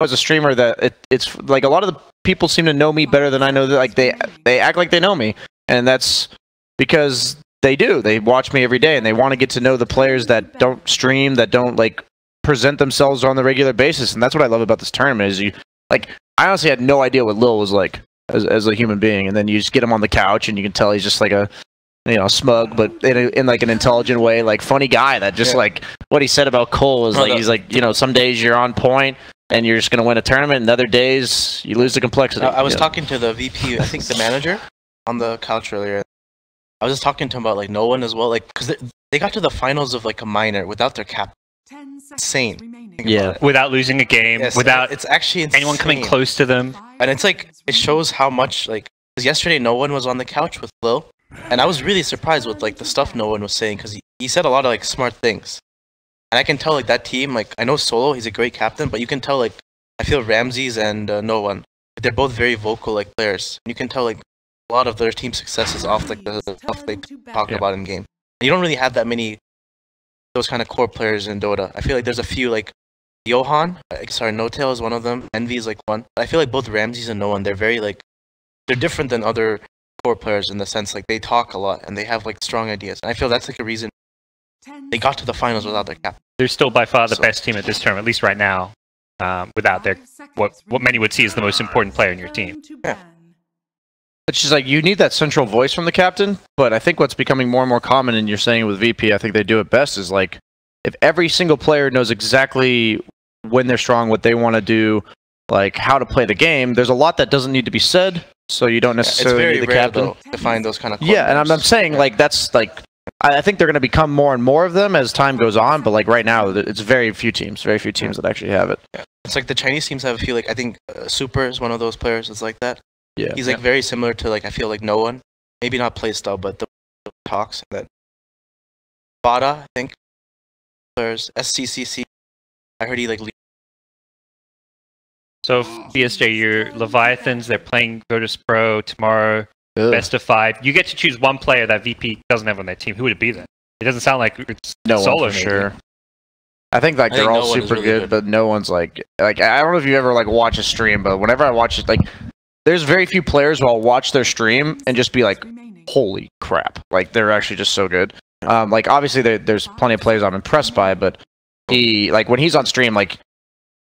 as a streamer that it's like a lot of the people seem to know me better than I know. That like they act like they know me, and that's because they do. They watch me every day, and they want to get to know the players that don't stream, that don't like present themselves on the regular basis. And that's what I love about this tournament. Is you like I honestly had no idea what Lil was like as a human being, and then you just get him on the couch, and you can tell he's just like a smug, but in like an intelligent way, like funny guy that just like what he said about Cole was like he's like some days you're on point and you're just gonna win a tournament, and other days you lose the complexity. I was talking to the VP, I think the manager, on the couch earlier. I was just talking to him about like no one as well, like because they got to the finals of like a minor without their captain. Insane. Yeah, without losing a game, without it's actually insane. Anyone coming close to them, and it's like it shows how much like because yesterday no one was on the couch with Lil. And I was really surprised with like the stuff no one was saying because he said a lot of like smart things, and I can tell like that team, like I know Solo, he's a great captain, but you can tell like I feel Ramses and no one, they're both very vocal like players. You can tell like a lot of their team success is off like the stuff they talk about in game. And you don't really have that many those kind of core players in Dota. I feel like there's a few like Johan, sorry, No Tail is one of them. Envy is like one. I feel like both Ramses and no one, they're very like they're different than other core players in the sense like they talk a lot and they have like strong ideas, and I feel that's like a reason they got to the finals without their captain. They're still by far the best team at this tournament, at least right now, without their what many would see as the most important player in your team. Yeah. It's just like you need that central voice from the captain, but I think what's becoming more and more common, and you're saying with VP, I think they do it best, is like if every single player knows exactly when they're strong, what they want to do, like how to play the game, there's a lot that doesn't need to be said. So you don't necessarily need the captain to find those kind of and I'm saying like that's like I think they're going to become more and more of them as time goes on, but like right now it's very few teams that actually have it. Yeah. It's like the Chinese teams have a few like I think Super is one of those players that's like that. Yeah, he's like very similar to like I feel like no one, maybe not play style, but the talks that Bada I think players SCCC. I heard he like. So BSJ, your Leviathans, they're playing Virtus Pro tomorrow, best of 5. You get to choose one player that VP doesn't have on their team. Who would it be then? It doesn't sound like it's Solo, for sure. I think like they're all super really good, but no one's like I don't know if you ever like watch a stream, but whenever I watch it, like there's very few players who I'll watch their stream and just be like, holy crap, like they're actually just so good. Like obviously there's plenty of players I'm impressed by, but he like when he's on stream, like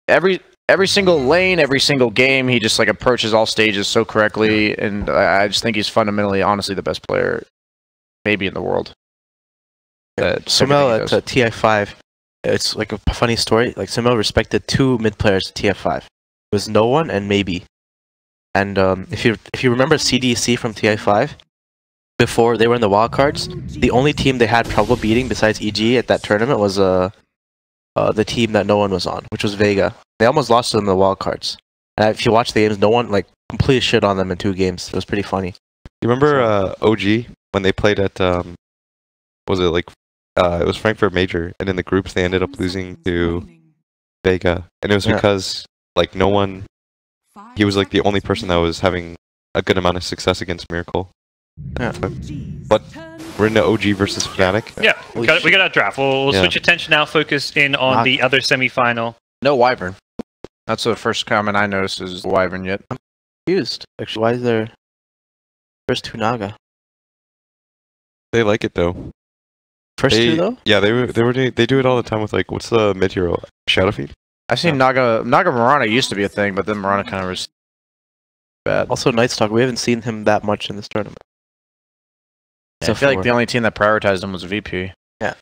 every single lane, every single game, he just like approaches all stages so correctly, and I just think he's fundamentally, honestly, the best player, maybe in the world. Simel at TI5, it's like a funny story. Like Simel respected 2 mid players at TI5. It was no one and maybe. And if you remember CDC from TI5, before they were in the wildcards, the only team they had trouble beating besides EG at that tournament was the team that no one was on, which was Vega. They almost lost to them in the wildcards. And if you watch the games, no one like completely shit on them in 2 games. It was pretty funny. You remember OG when they played at was it like it was Frankfurt Major, and in the groups they ended up losing to Vega, and it was because like no one. He was like the only person that was having a good amount of success against Miracle. Yeah. But we're into OG versus Fnatic. Yeah, we got our draft. We'll switch attention now, focus in on the other semi-final. No Wyvern. That's the first comment I noticed is Wyvern yet. I'm confused. Actually, why is there first 2 Naga? They like it though. First 2 though? Yeah, they do it all the time with like what's the mid hero? Shadowfeed? I've seen Naga Marana used to be a thing, but then Marana kind of was bad. Also Nightstalk, we haven't seen him that much in this tournament. Yeah, I feel like the only team that prioritized him was VP. Yeah.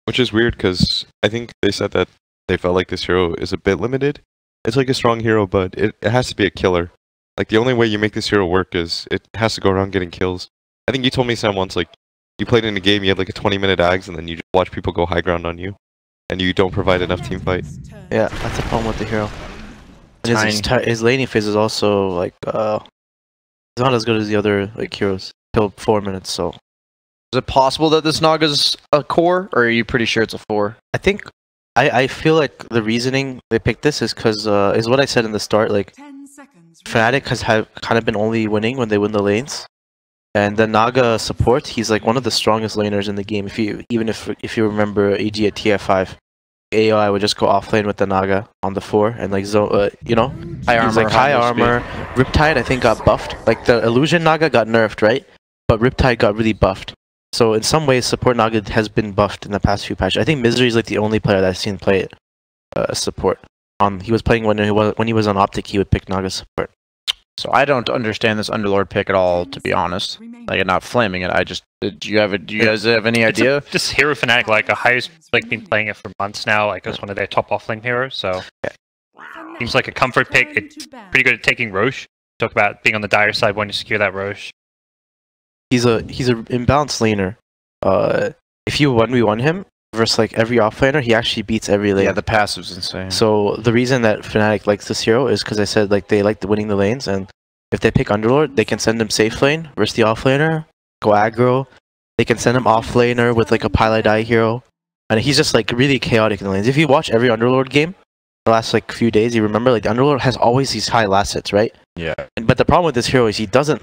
Which is weird because I think they said that they felt like this hero is a bit limited. It's like a strong hero, but it has to be a killer. Like the only way you make this hero work is it has to go around getting kills. I think you told me Sam once, like you played in a game, you had like a 20-minute ags, and then you just watch people go high ground on you, and you don't provide enough team fight. Yeah, that's the problem with the hero. And his laning phase is also like it's not as good as the other like heroes till 4 minutes. So is it possible that this Naga's a core, or are you pretty sure it's a 4? I think I feel like the reasoning they picked this is because is what I said in the start. Like Fnatic has kind of been only winning when they win the lanes, and the Naga support, he's like one of the strongest laners in the game. If you remember AG at TF5, AI would just go offlane with the Naga on the 4 and like you know, High he's armor, like high high armor. Riptide I think got buffed. Like the illusion Naga got nerfed, right? But Riptide got really buffed. So in some ways, support Naga has been buffed in the past few patches. I think Misery is like the only player that I've seen play support. He was playing when he was on Optic, he would pick Naga support. So I don't understand this Underlord pick at all, to be honest. Like, I'm not flaming it. I just do you guys have any idea? Just hero Fnatic, like a highest, like been playing it for months now. Like it's one of their top offlane heroes. So seems like a comfort pick. It's pretty good at taking Roche. Talk about being on the dire side when you secure that Roche. He's a imbalanced laner. If you 1v1 him versus like every offlaner, he actually beats every lane. Yeah, the passive's insane. So the reason that Fnatic likes this hero is because I said like they like winning the lanes, and if they pick Underlord, they can send him safe lane versus the offlaner, go aggro. They can send him offlaner with like a Pile Die hero, and he's just like really chaotic in the lanes. If you watch every Underlord game the last like few days, you remember like the Underlord has always these high last hits, right? Yeah. But the problem with this hero is he doesn't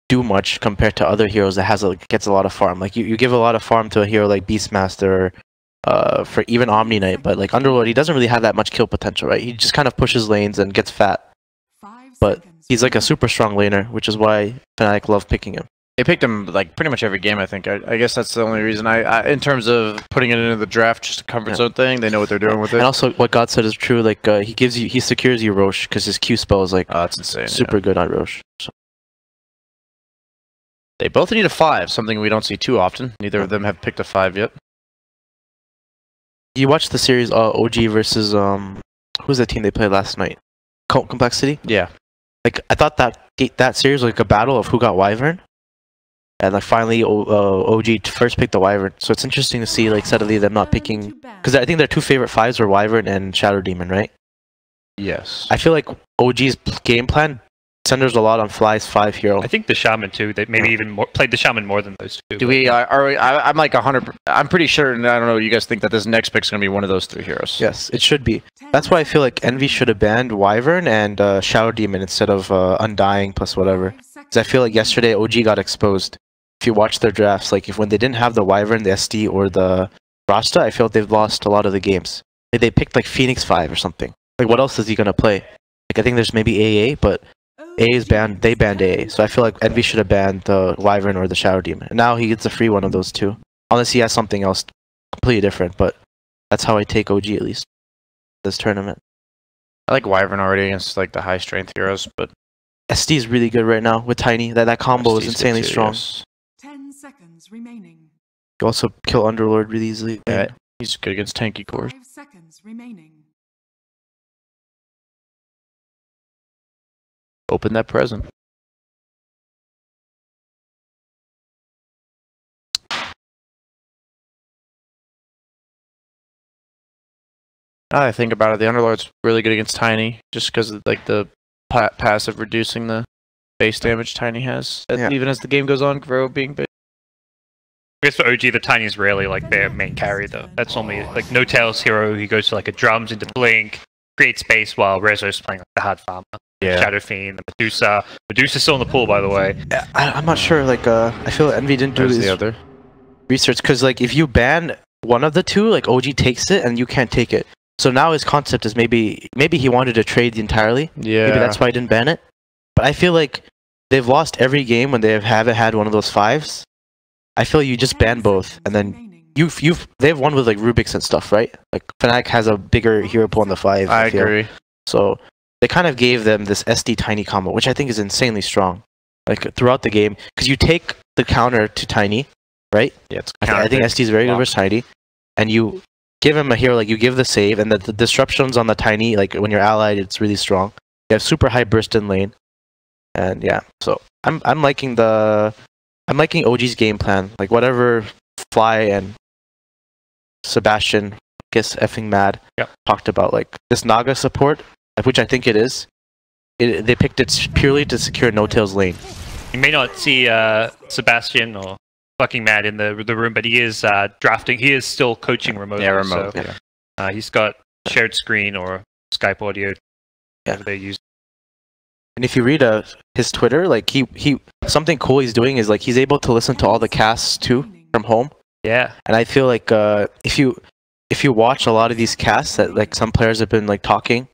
do much compared to other heroes that gets a lot of farm. Like you give a lot of farm to a hero like Beastmaster, for even Omni Knight, but like Underlord, he doesn't really have that much kill potential, right? He just kind of pushes lanes and gets fat. But he's like a super strong laner, which is why Fnatic love picking him. They picked him like pretty much every game, I think. I guess that's the only reason I in terms of putting it into the draft, just a comfort zone thing. They know what they're doing with it. And also, what God said is true. Like he secures you Roche because his Q spell is like that's insane. Super good on Roche. So. They both need a 5, something we don't see too often. Neither of them have picked a 5 yet. You watched the series OG versus who's the team they played last night? Cult Complexity. Yeah. Like I thought that series was like a battle of who got Wyvern, and like finally OG first picked the Wyvern. So it's interesting to see like suddenly them not picking, because I think their 2 favorite 5s were Wyvern and Shadow Demon, right? Yes. I feel like OG's game plan centers a lot on Fly's 5 hero. I think the Shaman too. They maybe even played the Shaman more than those 2. Do we? I'm like 100. I'm pretty sure, and I don't know. You guys think that this next pick's gonna be one of those 3 heroes? Yes, it should be. That's why I feel like Envy should have banned Wyvern and Shadow Demon instead of Undying plus whatever. Because I feel like yesterday OG got exposed. If you watch their drafts, like when they didn't have the Wyvern, the SD, or the Rasta, I feel like they've lost a lot of the games. Like they picked like Phoenix 5 or something. Like what else is he gonna play? Like I think there's maybe AA, but AA is banned. They banned AA, so I feel like Envy should have banned the Wyvern or the Shadow Demon. And now he gets a free one of those 2, unless he has something else completely different. But that's how I take OG at least this tournament. I like Wyvern already against like the high strength heroes, but SD is really good right now with Tiny. That combo is SD's insanely good too, strong. yes. 10 seconds remaining. You also kill Underlord really easily. Yeah, he's good against tanky cores. 5 seconds remaining. Open that present. I think about it, the Underlord's really good against Tiny, just because of like the passive reducing the base damage Tiny has, even as the game goes on, grow being big. I guess for OG, the Tiny is rarely like their main carry though. That's normally like No Tails hero. He goes to like a drums into Blink, create space while Rezo's playing like the hard farmer. Yeah. Shadow Fiend, the Medusa. Medusa's still in the pool, by the way. I'm not sure. Like I feel like Envy didn't do the other research, because like if you ban one of the 2, like OG takes it and you can't take it. So now his concept is maybe he wanted to trade entirely. Yeah. Maybe that's why he didn't ban it. But I feel like they've lost every game when they haven't had one of those 5s. I feel you just ban both, and then they've won with like Rubik's and stuff, right? Like Fnatic has a bigger hero pool on the 5. I agree. So they kind of gave them this SD Tiny combo, which I think is insanely strong. Like throughout the game, because you take the counter to Tiny, right? Yeah, it's I think SD is very good versus Tiny, and you give him a hero, like you give the save, and the disruptions on the Tiny, like when you're allied, it's really strong. You have super high burst in lane, and yeah. So I'm liking OG's game plan. Like whatever Fly and Sebastian, guess effing mad, talked about, like this Naga support, which I think it is. They picked it purely to secure No Tail's lane. You may not see Sebastian or fucking mad in the room, but he is drafting. He is still coaching remotely. Yeah, remote. So, he's got shared screen or Skype audio. Whatever they use. And if you read his Twitter, like he something cool he's doing is like he's able to listen to all the casts too from home. Yeah. And I feel like if you if you watch a lot of these casts that like some players have been like talking,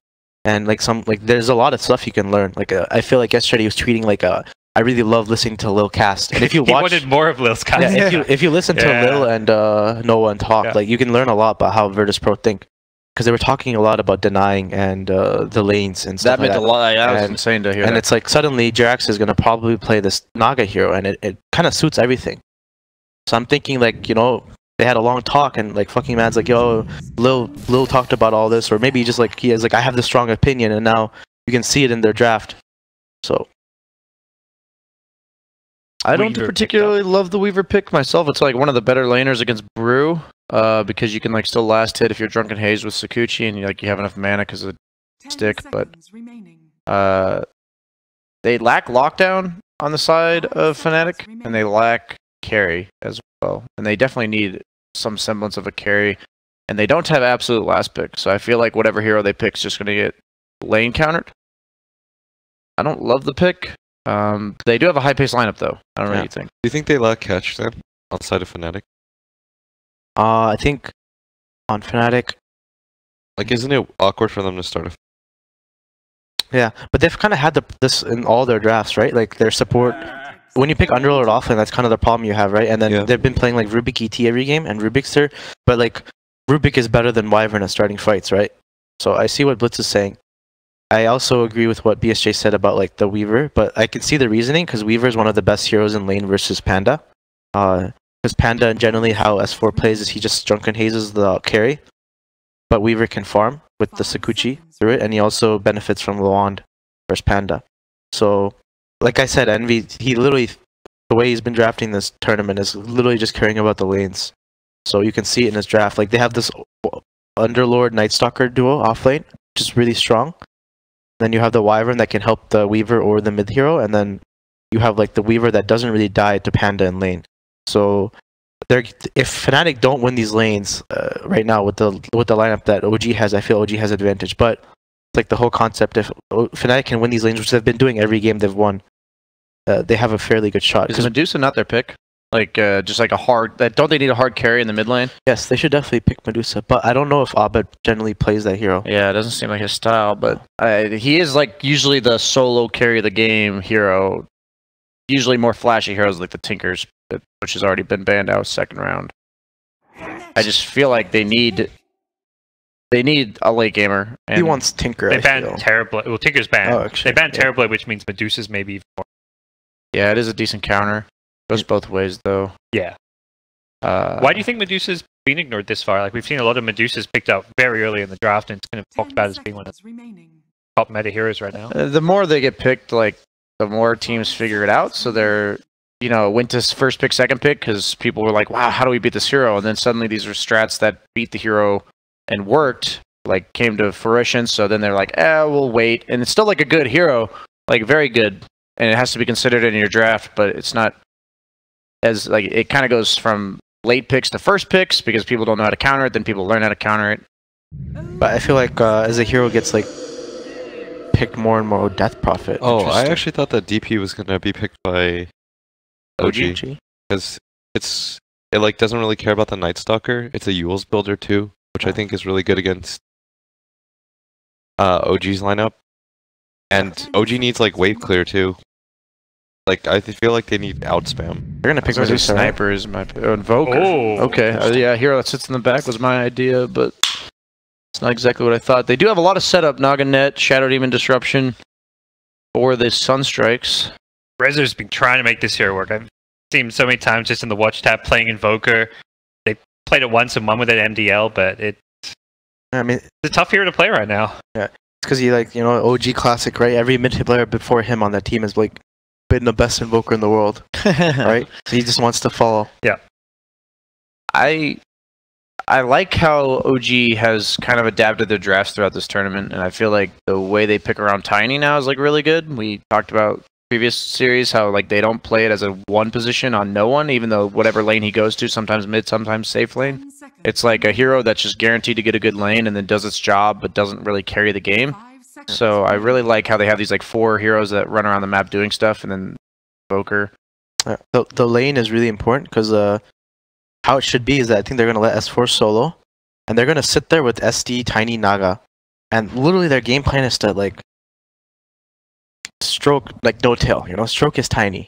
and like there's a lot of stuff you can learn. Like I feel like yesterday he was tweeting like I really love listening to Lil cast, and if you He watch, wanted more of Lil's cast. yeah, if you listen to Lil and Noah and talk, like you can learn a lot about how Virtus Pro think, because they were talking a lot about denying and the lanes and stuff. That meant a lot. That was And- insane to hear. And that. it's like suddenly Jirax is gonna probably play this Naga hero, and it kind of suits everything. So I'm thinking like, you know, they had a long talk, and like fucking man's like, yo, Lil talked about all this, or maybe just like he is like, I have this strong opinion, and now you can see it in their draft. So I don't Weaver picked particularly love the Weaver pick myself. It's like one of the better laners against Brew, because you can like still last hit if you're Drunken Haze with Sakuchi and you have enough mana because of 10 stick, but, seconds remaining. they lack lockdown on the side of 5 Fnatic, seconds and they remaining. lack carry as well. And they definitely need some semblance of a carry, and they don't have absolute last pick. So I feel like whatever hero they pick is just going to get lane countered. I don't love the pick. They do have a high pace lineup though. I don't know what you think. Do you think they lack catch then, outside of Fnatic? I think on Fnatic, Like, isn't it awkward for them to start a... yeah, but they've kind of had this in all their drafts, right? Like their support. When you pick Underlord often, that's kind of the problem you have, right? And then Yeah. they've been playing like Rubik ET every game, and Rubik's there, but like Rubik is better than Wyvern at starting fights, right? So I see what Blitz is saying. I also agree with what BSJ said about like the Weaver, but I can see the reasoning because Weaver is one of the best heroes in lane versus Panda. Because Panda generally how S4 plays is he just Drunken Hazes the carry, but Weaver can farm with the Sakuchi through it, and he also benefits from Luand versus Panda. So, like I said, Envy, he literally, the way he's been drafting this tournament is literally just caring about the lanes. So you can see it in his draft. Like they have this Underlord Nightstalker duo off lane, which is really strong. Then you have the Wyvern that can help the Weaver or the mid hero, and then you have like the Weaver that doesn't really die to Panda in lane. So if Fnatic don't win these lanes right now with the lineup that OG has, I feel OG has advantage. But it's like the whole concept, if Fnatic can win these lanes, which they've been doing every game they've won, they have a fairly good shot. Is Medusa not their pick? Like just like a hard don't they need a hard carry in the mid lane? Yes, they should definitely pick Medusa, but I don't know if Abed generally plays that hero. Yeah, it doesn't seem like his style, but he is like usually the solo carry of the game hero. Usually more flashy heroes like the Tinkers, which has already been banned out second round. I just feel like they need a late gamer. And He wants Tinker. They I banned feel. Terrorblade. Well, Tinker's banned. Oh, actually, they banned yeah. Terrorblade, which means Medusa's maybe even more. yeah, it is a decent counter. Goes both ways though. Yeah. Uh, Why do you think Medusa's been ignored this far? Like we've seen a lot of Medusas picked up very early in the draft, and it's kind of talked about as being one of the top meta heroes right now. The more they get picked, like the more teams figure it out. So they're, went to first pick, second pick because people were like, "Wow, how do we beat this hero?" And then suddenly these are strats that beat the hero and worked, like came to fruition. So then they're like, we'll wait." And it's still like a good hero, like very good, and it has to be considered in your draft, but it's not as like it kind of goes from late picks to first picks because people don't know how to counter it. Then people learn how to counter it. But I feel like as a hero gets like picked more and more Death Prophet. Oh, I Interesting. actually thought that DP was gonna be picked by OG. Because it like doesn't really care about the Night Stalker. It's a Yule's builder too, which I think is really good against OG's lineup. And OG needs like wave clear too. Like I feel like they need out spam. They're gonna pick There's a Medusa. Right? sniper is my Invoker. Oh, Okay, yeah, hero that sits in the back was my idea, but it's not exactly what I thought. They do have a lot of setup, Naga Net, Shadow Demon Disruption, for the Sunstrikes. Rezer's been trying to make this hero work. I've seen him so many times just in the watch tab playing Invoker. They played it once and one with an MDL, but it's I mean, a tough hero to play right now. it's because he like OG classic, right? Every mid player before him on that team has like been the best Invoker in the world, right? So he just wants to follow. I like how OG has kind of adapted their drafts throughout this tournament, and I feel like the way they pick around Tiny now is like really good. We talked about previous series how like they don't play it as a one position on no one, even though whatever lane he goes to, sometimes mid, sometimes safe lane. It's like a hero that's just guaranteed to get a good lane and then does its job, but doesn't really carry the game. So I really like how they have these like 4 heroes that run around the map doing stuff, and then Invoker. The lane is really important because how it should be is that I think they're gonna let S4 solo, and they're gonna sit there with SD, Tiny, Naga, and literally their game plan is to like stroke like no tail, you know, stroke his Tiny.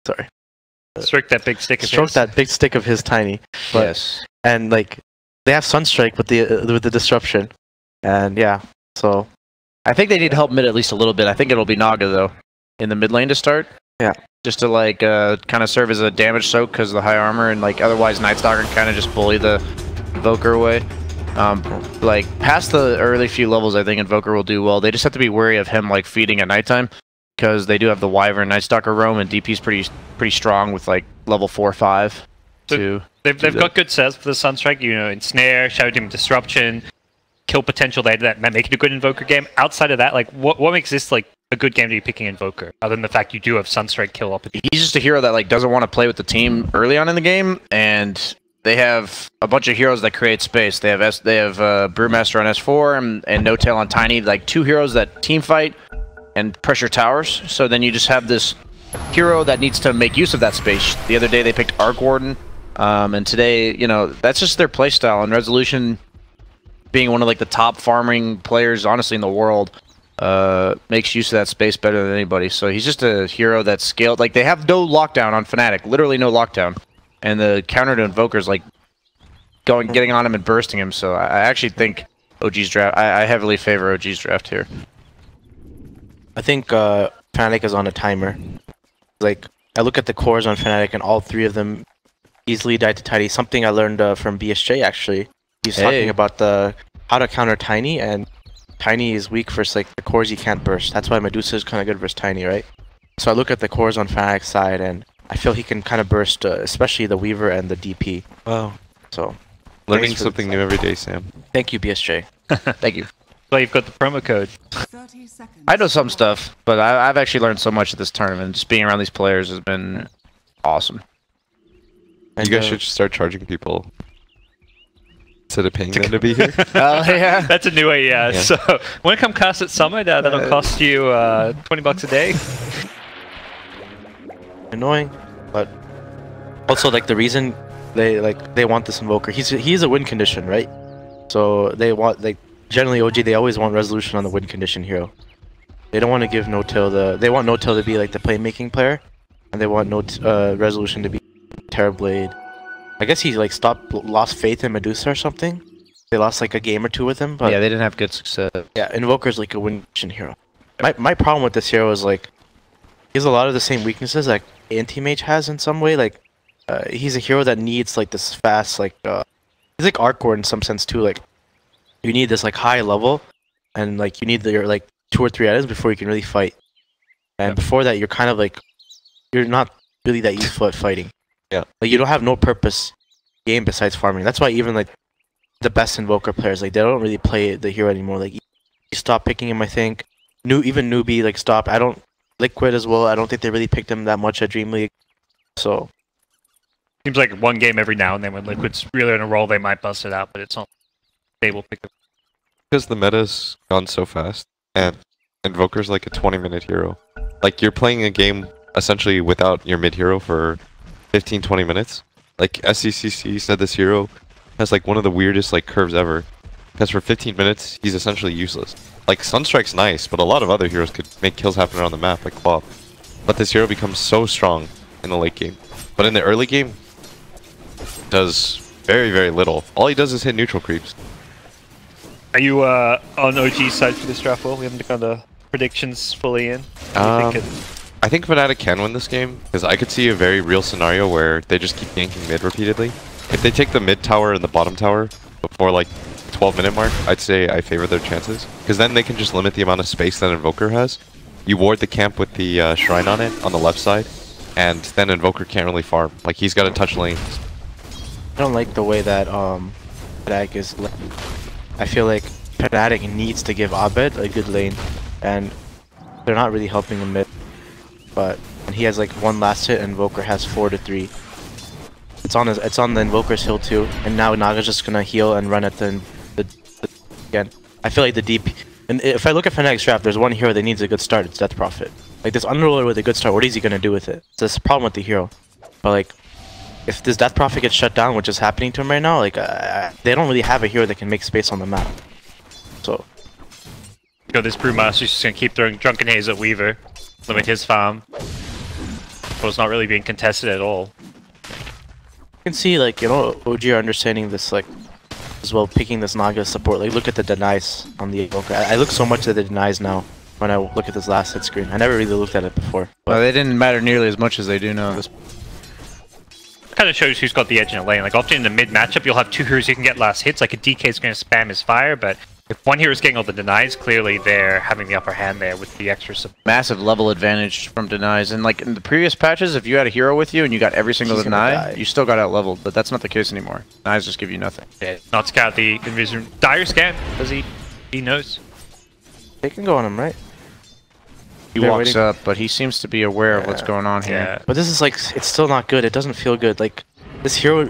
Sorry, Stroke that big stick of stroke his. that big stick of his Tiny. But, Yes. and like they have Sunstrike with the disruption, and yeah, so I think they need help mid at least a little bit. I think it'll be Naga though, in the mid lane to start. Yeah. Just to like kind of serve as a damage soak because of the high armor, and like otherwise Night Stalker can kind of just bully the Invoker away. Like past the early few levels, I think Invoker will do well. They just have to be wary of him like feeding at nighttime because they do have the Wyvern Night Stalker roam, and DP's pretty strong with like level 4 or 5. So they've got good sets for the Sunstrike. You know, ensnare, Shadow Demon Disruption, kill potential there that make it a good Invoker game. Outside of that, like what makes this like a good game to be picking Invoker, other than the fact you do have Sunstrike kill opportunity? He's just a hero that like doesn't want to play with the team early on in the game, and they have a bunch of heroes that create space. They have Brewmaster on S4 and No Tail on Tiny, like 2 heroes that team fight and pressure towers. So then you just have this hero that needs to make use of that space. The other day they picked Arc Warden, and today, you know, that's just their playstyle. And Resolution, being one of like the top farming players, honestly, in the world, makes use of that space better than anybody. So he's just a hero that's scaled. Like they have no lockdown on Fnatic, literally no lockdown, and the counter to Invoker's like getting on him and bursting him. So I actually think OG's draft. I heavily favor OG's draft here. I think Fnatic is on a timer. Like I look at the cores on Fnatic, and all 3 of them easily died to Tiny. Something I learned from BSJ actually. He's talking about how to counter Tiny, and Tiny is weak versus like the cores you can't burst. That's why Medusa is kind of good versus Tiny, right? So I look at the cores on Fnatic's side, and I feel he can kind of burst, especially the Weaver and the DP. Wow. So Learning something new every day, Sam. thank you, BSJ. Thank you. Well, you've got the promo code. 30 seconds. I know some stuff, but I've actually learned so much at this tournament. Just being around these players has been awesome. And, You guys should start charging people instead of paying them to be here. Yeah. That's a new way, yeah. Yeah. So when it comes cast at Summit, that'll cost you $20 a day. annoying, but also like the reason they want this Invoker, he's a win condition, right? So they want, like, generally OG, they always want Resolution on the win condition hero. They don't want to give No-Till they want No-Till to be like the playmaking player, and they want Resolution to be Terrorblade. I guess he like lost faith in Medusa or something. They lost like a game or 2 with him, but Yeah, they didn't have good success. yeah, Invoker's like a win condition hero. My problem with this hero is like he has a lot of the same weaknesses that Anti-Mage has in some way. Like he's a hero that needs like this fast, like he's like Arcor in some sense too. Like you need this like high level, and like you need your like 2 or 3 items before you can really fight. And before that, you're kind of like you're not really that useful at fighting. Yeah. Like you don't have no purpose game besides farming. That's why even like the best Invoker players, like they don't really play the hero anymore. Like you stop picking him, I think. Even Newbie like stopped. I don't Liquid as well. I don't think they really picked him that much at Dream League. So Seems like one game every now and then when Liquid's really in a roll, they might bust it out, but it's not stable pick. Because the meta's gone so fast, and Invoker's like a 20-minute hero. Like, you're playing a game essentially without your mid-hero for 15-20 minutes. Like, SCCC said this hero has like one of the weirdest like curves ever. Because for 15 minutes, he's essentially useless. Like, Sunstrike's nice, but a lot of other heroes could make kills happen around the map, like Quap. But this hero becomes so strong in the late game. But in the early game, does very, very little. All he does is hit neutral creeps. Are you on OG's side for this draft, Will? We haven't got the predictions fully in. I think Fnatic can win this game, because I could see a very real scenario where they just keep ganking mid repeatedly. If they take the mid tower and the bottom tower before like 12-minute mark, I'd say I favor their chances. Because then they can just limit the amount of space that Invoker has. You ward the camp with the Shrine on it, on the left side, and then Invoker can't really farm. Like, he's got to touch lanes. I don't like the way that Fnatic is. I feel like Fnatic needs to give Abed a good lane, and they're not really helping him mid. But and he has like 1 last hit, and Invoker has 4 to 3. It's on the Invoker's hill too, and now Naga's just gonna heal and run at the again. I feel like the DP. And if I look at Fnatic's draft, there's one hero that needs a good start. It's Death Prophet. Like this Unruler with a good start. What is he gonna do with it? It's this problem with the hero. But like if this Death Prophet gets shut down, which is happening to him right now, like they don't really have a hero that can make space on the map. So Go this Brewmaster's just gonna keep throwing Drunken Haze at Weaver, limit his farm. But it's not really being contested at all. you can see, like, you know, OG are understanding this, like, as well, picking this Naga support. Like, look at the denies on the Evoker. I look so much at the denies now when I look at this last hit screen. I never really looked at it before. Well, they didn't matter nearly as much as they do now. This Kind of shows who's got the edge in a lane. Like often in the mid matchup, you'll have two heroes who can get last hits. Like a DK is going to spam his fire, but if one hero is getting all the denies, clearly they're having the upper hand there with the extra support. massive level advantage from denies, and like in the previous patches, if you had a hero with you and you got every single He's gonna deny, die. you still got out leveled. But that's not the case anymore. Denies just give you nothing. Yeah, not scout the Invision. Dire scan, does he knows. They can go on him, right? He They're walks waiting. up, but he seems to be aware of what's Yeah. going on here. Yeah. But this is like, it's still not good. It doesn't feel good. Like, this hero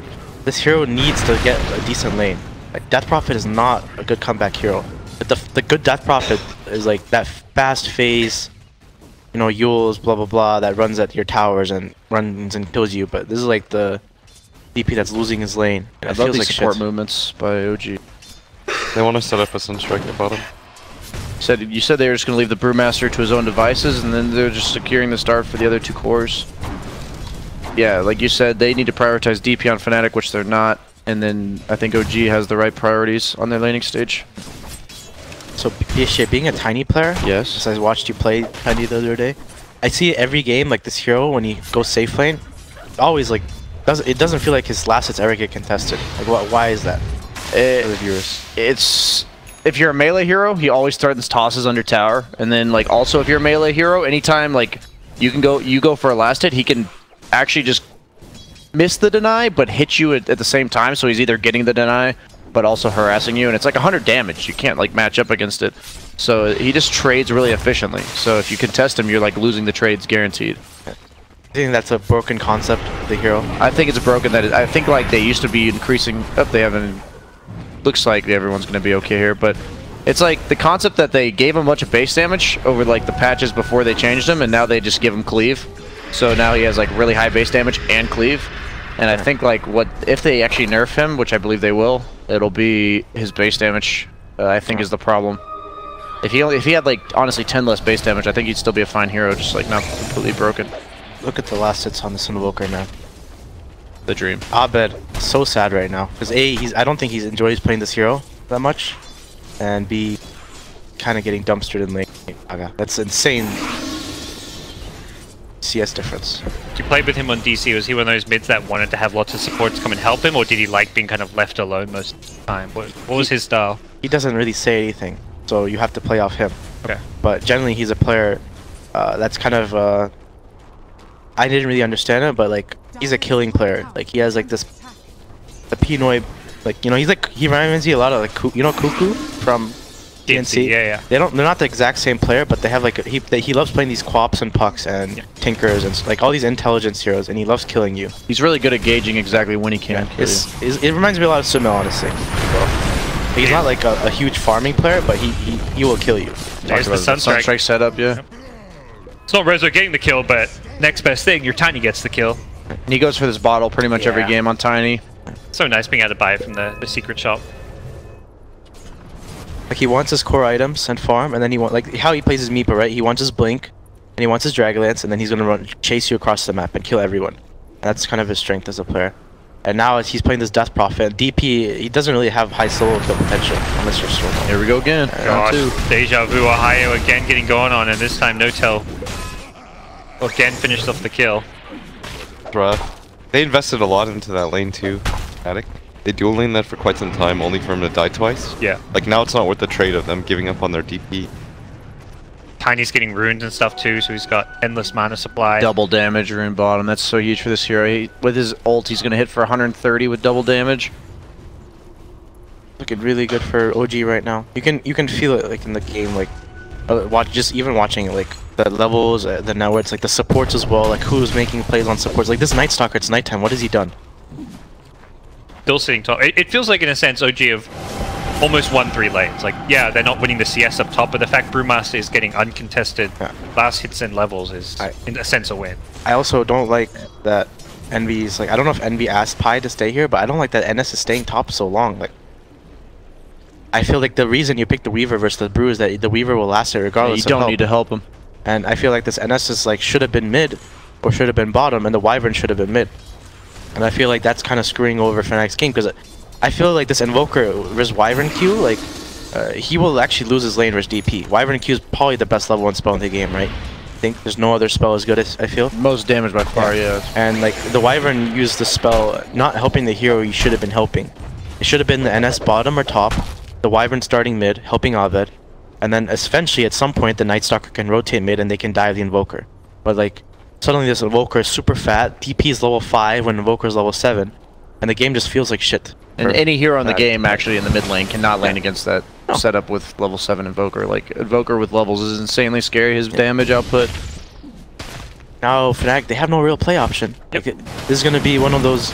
needs to get a decent lane. Like, Death Prophet is not a good comeback hero. But the good Death Prophet is like that fast phase, you know, Yules, blah blah blah, that runs at your towers and runs and kills you. But this is like the DP that's losing his lane. I It love feels these like support shit. movements by OG. They want to set up a Sunstrike at bottom. You said they were just going to leave the Brewmaster to his own devices, and then they're just securing the start for the other two cores. Yeah, like you said, they need to prioritize DP on Fnatic, which they're not, and then I think OG has the right priorities on their laning stage. So BSJ, being a Tiny player, Yes. since I watched you play Tiny the other day, I see every game like this hero when he goes safe lane, always like it doesn't feel like his last hits ever get contested. Like why is that? For the viewers. It's if you're a melee hero, he always threatens tosses under tower, and then like also if you're a melee hero, anytime like you go for a last hit, he can actually just miss the deny but hit you at the same time. So he's either getting the deny but also harassing you, and it's like 100 damage. You can't like match up against it. So he just trades really efficiently. So if you contest him, you're like losing the trades guaranteed. I think that's a broken concept of the hero. I think it's broken. I think like they used to be increasing. They haven't. Looks like everyone's going to be okay here, but it's like the concept that they gave him a bunch of base damage over like the patches before they changed him, and now they just give him cleave. So now he has like really high base damage and cleave. And I think like what if they actually nerf him, which I believe they will, it'll be his base damage. I think is the problem. If he had like honestly 10 less base damage, I think he'd still be a fine hero, just like not completely broken. Look at the last hits on this Invoker, man. The dream. Abed, so sad right now. Because I don't think he enjoys playing this hero that much, and B, kind of getting dumpstered in lane. That's insane. CS difference. You played with him on DC. Was he one of those mids that wanted to have lots of support to come and help him, or did he like being kind of left alone most of the time? What was his style? He doesn't really say anything, so you have to play off him. Okay. But generally, he's a player that's kind of. I didn't really understand it, but like he's a killing player. Like he has like this, the Pinoy, like you know he reminds me a lot of like Cuckoo from DNC. Yeah. They're not the exact same player, but they have like he loves playing these Quaps and Pucks and Tinkers and like all these intelligence heroes, and he loves killing you. He's really good at gauging exactly when he can. kill you. It reminds me a lot of Summel, honestly. Well, he's not like a huge farming player, but he will kill you. There's the Sunstrike. Sunstrike setup, yeah. It's not Rezo getting the kill, but next best thing, your Tiny gets the kill. And he goes for this bottle pretty much every Yeah. game on Tiny. So nice being able to buy it from the secret shop. Like he wants his core items and farm, and then he like how he plays his Meepa, right? He wants his Blink, and he wants his Dragonlance, and then he's gonna chase you across the map and kill everyone. And that's kind of his strength as a player. And now he's playing this Death Prophet. DP, he doesn't really have high solo kill potential unless you're strong. Here we go again. Round two. Gosh, Deja Vu Ohio again getting going on, and this time no tell. Again finished off the kill. Rough. They invested a lot into that lane too, Fnatic. They dual lane that for quite some time, only for him to die twice. Yeah. Like now it's not worth the trade of them giving up on their DP. Tiny's getting runes and stuff too, so he's got endless mana supply. Double damage rune bottom. That's so huge for this hero. With his ult, he's going to hit for 130 with double damage. Looking really good for OG right now. You can feel it like in the game, like even watching it, like the levels, the networks, like the supports as well, like who's making plays on supports. Like this Night Stalker, it's nighttime. What has he done? Still sitting top. It feels like in a sense OG have almost won 3 lanes. Like yeah, they're not winning the CS up top, but the fact Brewmaster is getting uncontested last hits and levels is in a sense a win. I also don't like that Envy's like, I don't know if Envy asked Pi to stay here, but I don't like that NS is staying top so long. Like, I feel like the reason you picked the Weaver versus the Brew is that the Weaver will last it regardless. You don't need to help him. And I feel like this NS is like should have been mid, or should have been bottom, and the Wyvern should have been mid. And I feel like that's kind of screwing over Fnatic's game because I feel like this Invoker versus Wyvern Q, like he will actually lose his lane versus DP. Wyvern Q is probably the best level 1 spell in the game, right? I think there's no other spell as good as I feel. Most damage by far, yeah. And like the Wyvern used the spell not helping the hero he should have been helping. It should have been the NS bottom or top, the Wyvern starting mid, helping Ovid, and then eventually at some point the Night Stalker can rotate mid and they can dive the Invoker. But like suddenly this Invoker is super fat, DP is level 5 when Invoker is level 7, and the game just feels like shit. And any hero in the game actually in the mid lane cannot lane against that setup with level 7 Invoker. Like, Invoker with levels is insanely scary, his damage output. Now Fnatic, they have no real play option. Like this is going to be one of those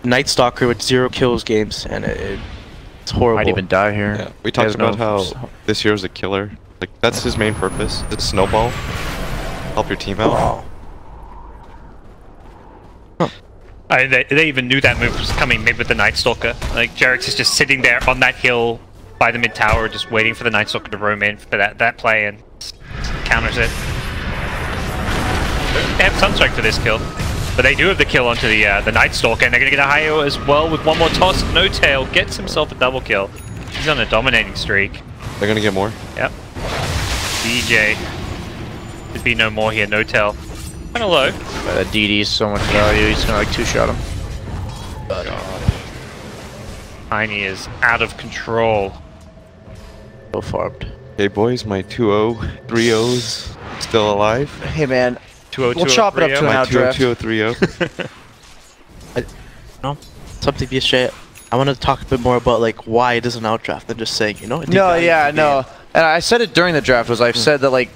Night Stalker with 0 kills games, and it's horrible. Might even die here. Yeah. We talked about how this hero's a killer. Like, that's his main purpose. It's snowball. Help your team out. They even knew that move was coming mid with the Night Stalker. Like, Jerix is just sitting there on that hill by the mid tower, just waiting for the Night Stalker to roam in for that play, and counters it. They have Sunstrike for this kill, but they do have the kill onto the Night Stalker, and they're going to get a high as well with one more toss. No Tail gets himself a double kill. He's on a dominating streak. They're going to get more. Yep. DJ. There'd be no more here. No Tail. Kind of low. That DD is so much value. He's gonna like 2-shot him. Tiny is out of control. So farmed. Hey boys, my 2-0, 3-0's still alive. Hey man, 2-0, we'll chop it up to an My outdraft. 2-0, 3-0. No, something to be straight. I want to talk a bit more about like why it is an outdraft than just saying, you know. No, yeah, no. And I said it during the draft. Was I've said that like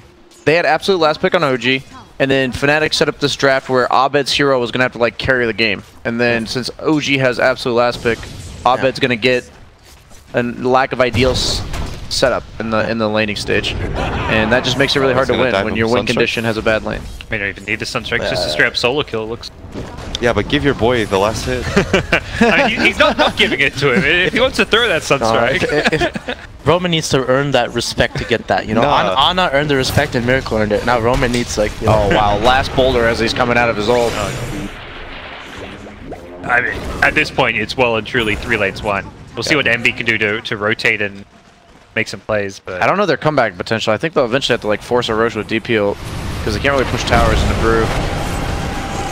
they had absolute last pick on OG. And then Fnatic set up this draft where Abed's hero was going to have to like carry the game. And then since OG has absolute last pick, Abed's going to get a lack of ideal setup in the laning stage. And that just makes it really hard to win when your win condition has a bad lane. We don't even need the Sunstrike, just a straight up solo kill. Looks. Yeah, but give your boy the last hit. I mean, he's not giving it to him. If he wants to throw that Sunstrike. Roman needs to earn that respect to get that, you know. Ana earned the respect and Miracle earned it. Now Roman needs like, you know. Oh wow, last boulder as he's coming out of his ult. I mean, at this point, it's well and truly 3 lanes 1. We'll see what MB can do to rotate and make some plays. But I don't know their comeback potential. I think they'll eventually have to like force a Roche with DPO because they can't really push towers in the brew.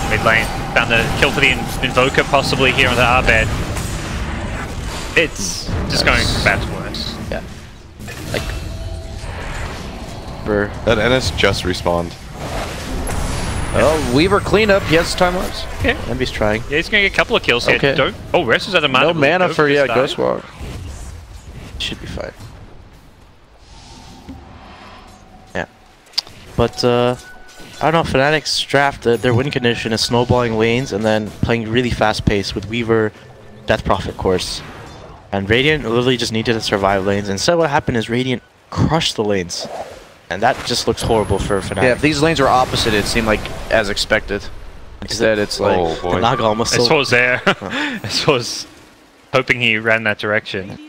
Mid lane, found the kill for the Invoker possibly here on the Abed. It's just going from bad to worse. Yeah. Like. That NS just respawned. Oh, Weaver cleanup. He has time lapse. Yeah. Envy's trying. Yeah, he's going to get a couple of kills here. Okay. Don't. Oh, Rest is at a mana. No mana for Ghostwalk. Should be fine. Yeah. But, I don't know, Fnatic's draft, their win condition is snowballing lanes and then playing really fast pace with Weaver, Death Prophet course. And Radiant literally just needed to survive lanes. Instead, what happened is Radiant crushed the lanes. And that just looks horrible for Fnatic. Yeah, if these lanes were opposite, it seemed like as expected. Instead, it's like... Oh boy. Naga almost This was there. This was hoping he ran that direction.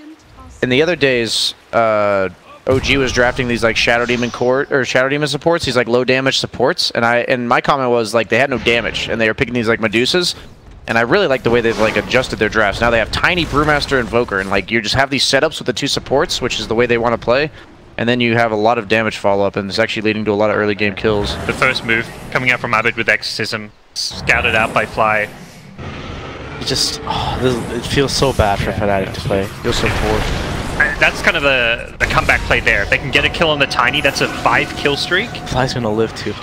In the other days, OG was drafting these like Shadow Demon Court or Shadow Demon supports, these like low damage supports, and my comment was like they had no damage, and they were picking these like Medusas, and I really like the way they've like adjusted their drafts. Now they have Tiny, Brewmaster, Invoker, and like you just have these setups with the 2 supports, which is the way they want to play, and then you have a lot of damage follow up, and it's actually leading to a lot of early game kills. The first move coming out from Abed with Exorcism, scouted out by Fly. It just, it feels so bad for Fnatic to play. It feels so poor. That's kind of the comeback play there. If they can get a kill on the Tiny, that's a 5 kill streak. Fly's gonna live too.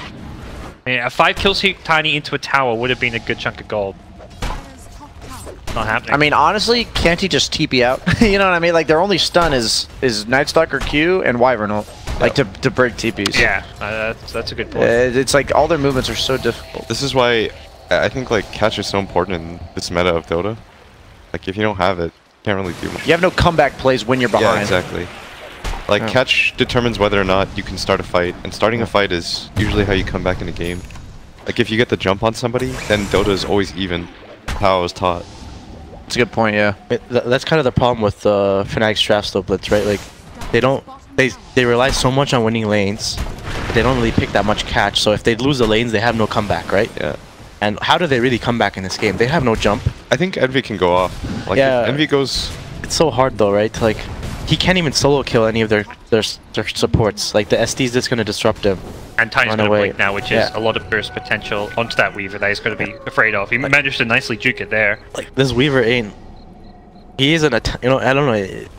Yeah, a 5 kill streak Tiny into a tower would have been a good chunk of gold. Not happening. I mean, honestly, can't he just TP out? You know what I mean? Like their only stun is Night Stalker Q and Wyvern ult, like to break TPs. Yeah, that's a good point. It's like all their movements are so difficult. This is why I think like catch is so important in this meta of Dota. Like if you don't have it, you can't really do much. You have no comeback plays when you're behind. Yeah, exactly. Like catch determines whether or not you can start a fight, and starting a fight is usually how you come back in a game. Like if you get the jump on somebody, then Dota is always even. How I was taught. That's a good point, yeah. That's kind of the problem with Fnatic's draft slow blitz, right? Like, they rely so much on winning lanes, but they don't really pick that much catch. So if they lose the lanes, they have no comeback, right? Yeah. And how do they really come back in this game? They have no jump. I think Envy can go off. Like Yeah. if Envy goes. It's so hard though, right? Like, he can't even solo kill any of their supports. Like the SD's just gonna disrupt him. And Tiny's Run going to away. blink now, which is Yeah. a lot of burst potential onto that Weaver that he's going to be afraid of. He managed to nicely juke it there. Like this Weaver ain't. He isn't a. You know, I don't know.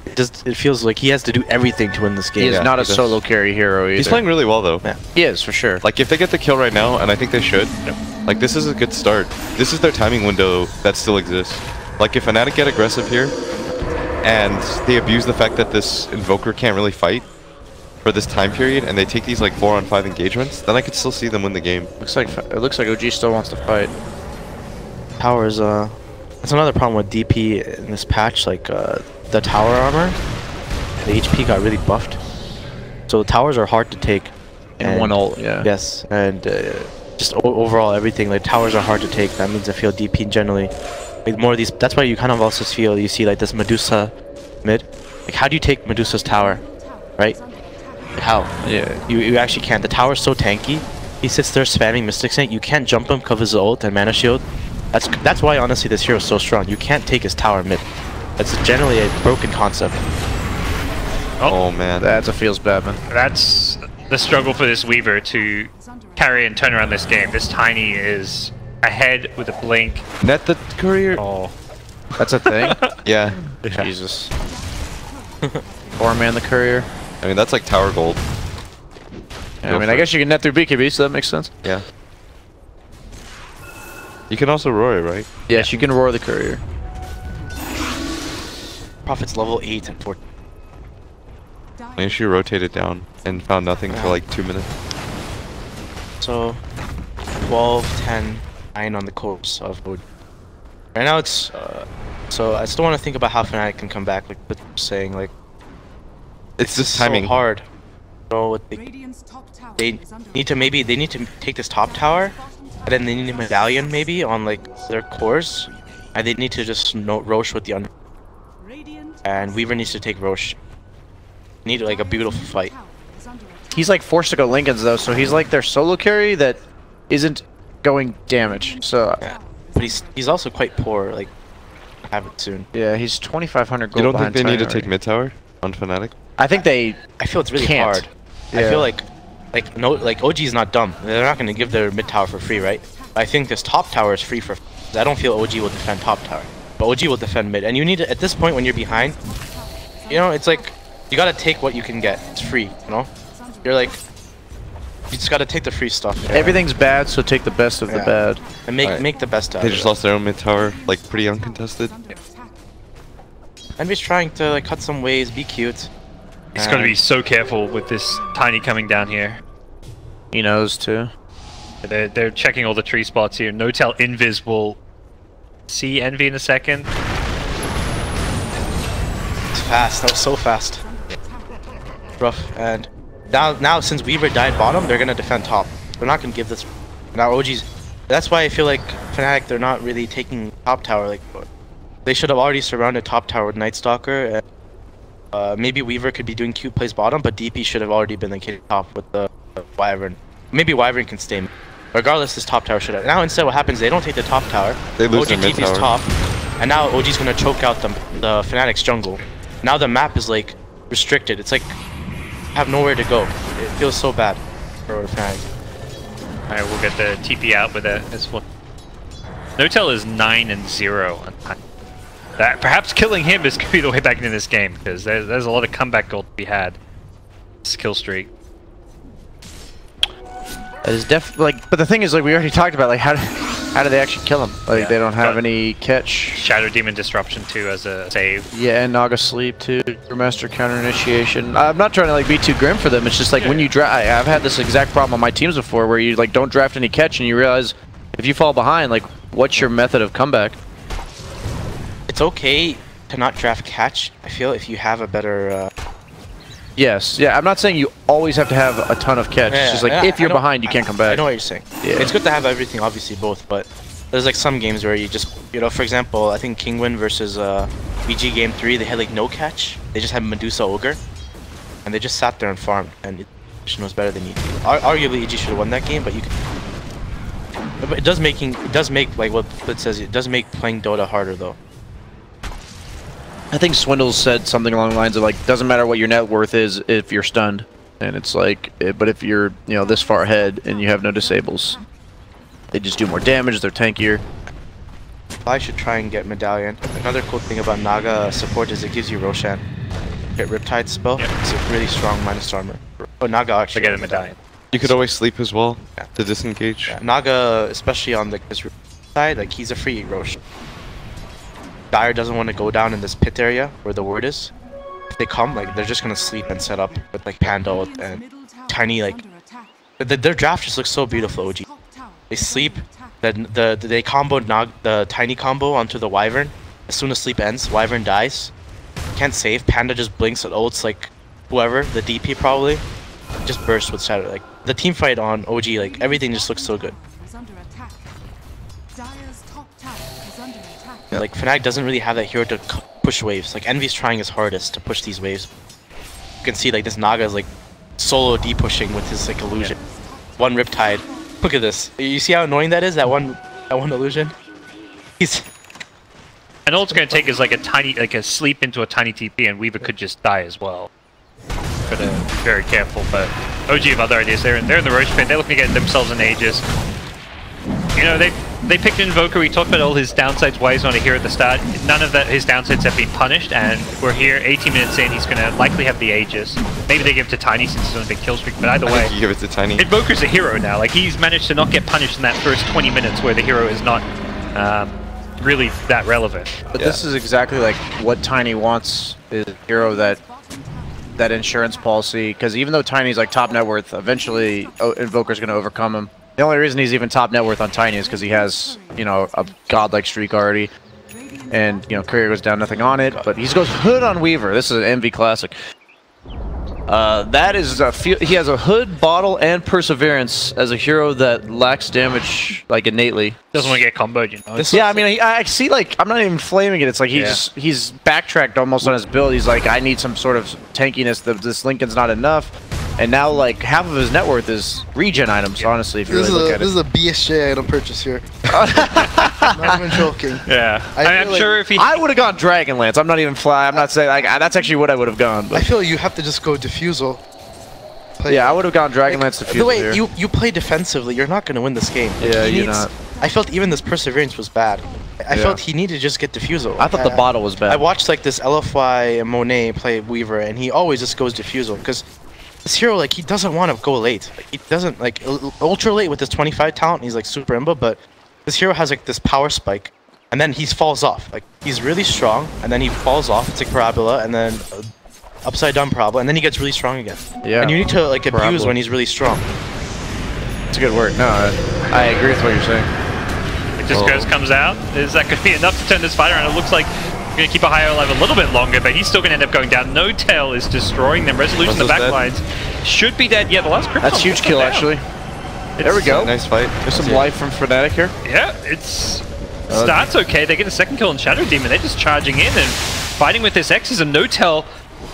It feels like he has to do everything to win this game. He is Yeah, not a he does. solo carry hero either. He's playing really well though. Yeah. He is, for sure. Like if they get the kill right now, and I think they should. Like this is a good start. This is their timing window that still exists. Like if Fnatic get aggressive here, and they abuse the fact that this Invoker can't really fight for this time period, and they take these like 4-on-5 engagements, then I could still see them win the game. It looks like OG still wants to fight. Towers. That's another problem with DP in this patch. Like the tower armor, the HP got really buffed, so the towers are hard to take. In one ult, yeah. Yes, and just overall everything. Like towers are hard to take. That means I feel DP generally. Like more of these. That's why you kind of also feel you see like this Medusa mid. Like how do you take Medusa's tower, right? Like, how? Yeah. You actually can't. The tower's so tanky. He sits there spamming Mystic Saint. You can't jump him because of his ult and mana shield. That's why honestly this hero is so strong. You can't take his tower mid. That's generally a broken concept. Oh man. That's a feels bad, man. That's the struggle for this Weaver to carry and turn around this game. This Tiny is ahead with a blink. Net the courier. Oh, That's a thing? Yeah. Jesus. Poor man, the courier. I mean that's like tower gold. Yeah, Go I mean, for I it. guess you can net through BKB, so that makes sense. Yeah. You can also roar it, right? Yes, you can roar the courier. Prophet's level 8 and 14. I she rotated down and found nothing for like 2 minutes. So 12, 10, 9 on the course of Wood. Right now it's so I still want to think about how Fnatic can come back. Like what you're saying, like It's just timing. so hard. So what Radiant's top tower they is under need to take this top tower, and then they need a medallion maybe on like their cores, and they need to just Roche with the under. Radiant And Weaver needs to take Roche. Need like a beautiful fight. tower is under attack. He's like forced to go Lincolns, though, so he's like their solo carry that isn't going damage. So, Yeah. But he's also quite poor. Like have it soon. yeah, he's 2,500 gold You don't think behind they need to Tiny take already. mid tower on Fnatic? I think they... I feel it's really Can't. hard. I Yeah. feel like OG is not dumb. They're not gonna give their mid tower for free, right? I think this top tower is free for. I don't feel OG will defend top tower, but OG will defend mid. And you need to, at this point when you're behind, you know, it's like you gotta take what you can get. It's free, you know. You're like, you just gotta take the free stuff. Everything's bad, so take the best of the Yeah. bad. And make Alright. make the best out They of just it. lost their own mid tower, like pretty uncontested. Under attack. Envy's trying to like cut some ways, be cute. he's got to be so careful with this Tiny coming down here. He knows, too. They're checking all the tree spots here. No-Tell Invis will see Envy in a second. It's fast. That was so fast. Rough. And now since Weaver died bottom, they're gonna defend top. They're not gonna give this. Now OG's. That's why I feel like Fnatic, they're not really taking top tower. Like they should have already surrounded top tower with Night Stalker. And, maybe Weaver could be doing cute plays bottom, but DP should have already been like hitting top with the Wyvern. Maybe Wyvern can stay. Regardless, this top tower should have. Now instead, what happens? They don't take the top tower. They lose OG their mid TP's tower. top, and now OG's gonna choke out the Fnatic's jungle. Now the map is like restricted. It's like have nowhere to go. It feels so bad for Fnatic. Alright, we'll get the TP out with it as well. No-Tell is 9-0. That perhaps killing him is going to be the way back into this game, because there's a lot of comeback gold to be had. Skill streak. That is but the thing is, like, we already talked about, like, how do they actually kill him? Like, Yeah. they don't have But- any catch. Shadow Demon Disruption too as a save. Yeah, and Naga Sleep, too. Master Counter Initiation. I'm not trying to, like, be too grim for them. It's just, like, when you draft... I've had this exact problem on my teams before, where you, like, don't draft any catch, and you realize if you fall behind, like, what's your method of comeback? It's okay to not draft catch. I feel if you have a better, Yes. Yeah, I'm not saying you always have to have a ton of catch. Yeah, It's just like yeah, if you're I know- behind, you can't come back. I know what you're saying. Yeah. It's good to have everything, obviously both, but there's like some games where you just, you know, for example, I think Kingwin versus BG Game 3, they had like no catch. They just had Medusa Ogre, and they just sat there and farmed, and it was better than EG. Arguably, EG should have won that game, but you can. But it does make like what Blitz says. It does make playing Dota harder though. I think Swindles said something along the lines of like, doesn't matter what your net worth is if you're stunned, and it's like, but if you're this far ahead and you have no disables, they just do more damage. They're tankier. I should try and get Medallion. Another cool thing about Naga support is it gives you Roshan. Get Riptide spell. Yeah. It's a really strong minus armor. Oh, Naga actually. Forget a medallion. You could always sleep as well Yeah. to disengage. Yeah, Naga, especially on this side, like he's a free Roshan. Dire doesn't want to go down in this pit area where the word is. If they come, like they're just gonna sleep and set up with like Panda and tiny like. Their draft just looks so beautiful. OG. They sleep. They combo the tiny combo onto the Wyvern. As soon as sleep ends, Wyvern dies. Can't save. Panda just blinks at ults like whoever, the DP probably. Just bursts with shadow. Like the team fight on OG, like everything just looks so good. Like Fnatic doesn't really have that hero to push waves. Like Envy's trying his hardest to push these waves. You can see like this Naga is like solo D pushing with his like illusion. One Riptide. Look at this. You see how annoying that is? That one illusion. He's. And all it's going to take is like a sleep into a tiny TP, and Weaver could just die as well. Gotta be very careful, but OG have other ideas. They're in the Roach pit. They're looking to get themselves an Aegis. You know, they picked Invoker. We talked about all his downsides, why he's not a hero at the start. None of his downsides have been punished, and we're here 18 minutes in. He's going to likely have the Aegis. Maybe they give it to Tiny since he's on a big kill streak, but either I way, think you give it to Tiny. Invoker's a hero now. Like, he's managed to not get punished in that first 20 minutes where the hero is not really that relevant. But this is exactly like what Tiny wants, is a hero that insurance policy, because even though Tiny's like top net worth, eventually Invoker's going to overcome him. The only reason he's even top net worth on Tiny is because he has, a godlike streak already. And, career goes down, nothing on it. But he goes Hood on Weaver. This is an MV classic. That is he has a Hood, Bottle, and Perseverance as a hero that lacks damage, like, innately. Doesn't want to get comboed, Yeah, I mean, I see, like, I'm not even flaming it. It's like he's backtracked almost on his build. He's like, I need some sort of tankiness. This Lincoln's not enough. And now, like, half of his net worth is regen items, honestly, if you really look at it. This is a BSJ item purchase here. Not even joking. Yeah. I'm sure if he... I would have gone Dragonlance. I'm not even I'm not saying, like, that's actually what I would have gone. But. I feel you have to just go Diffusal. Yeah, I would have gone Dragonlance Diffusal The way here. you play defensively, you're not going to win this game. Like, Yeah, you're not. I felt even this Perseverance was bad. I felt he needed to just get Diffusal. I thought the Bottle was bad. I watched, like, this LFY Monet play Weaver, and he always just goes Diffusal, because... This hero, like, he doesn't want to go late. Like, he doesn't, like, ultra late with his 25 talent, he's, like, super imba, but this hero has, like, this power spike, and then he falls off. Like, he's really strong, and then he falls off. It's like Parabola, and then upside down Parabola, and then he gets really strong again. Yeah. And you need to, like, abuse Parabola. when he's really strong. It's a good word. No, I agree with what you're saying. It just goes, comes out. Is that going to be enough to turn this fight around? It looks like we're going to keep a higher alive a little bit longer, but he's still going to end up going down. No Tail is destroying them. Resolution in the back lines should be dead. Yeah, the last Krypton. That's huge kill, down. actually. There we go. Nice fight. There's some life from Fnatic here. Yeah, it's... Starts okay. They get a second kill on Shadow Demon. They're just charging in and fighting with this X's and No Tail.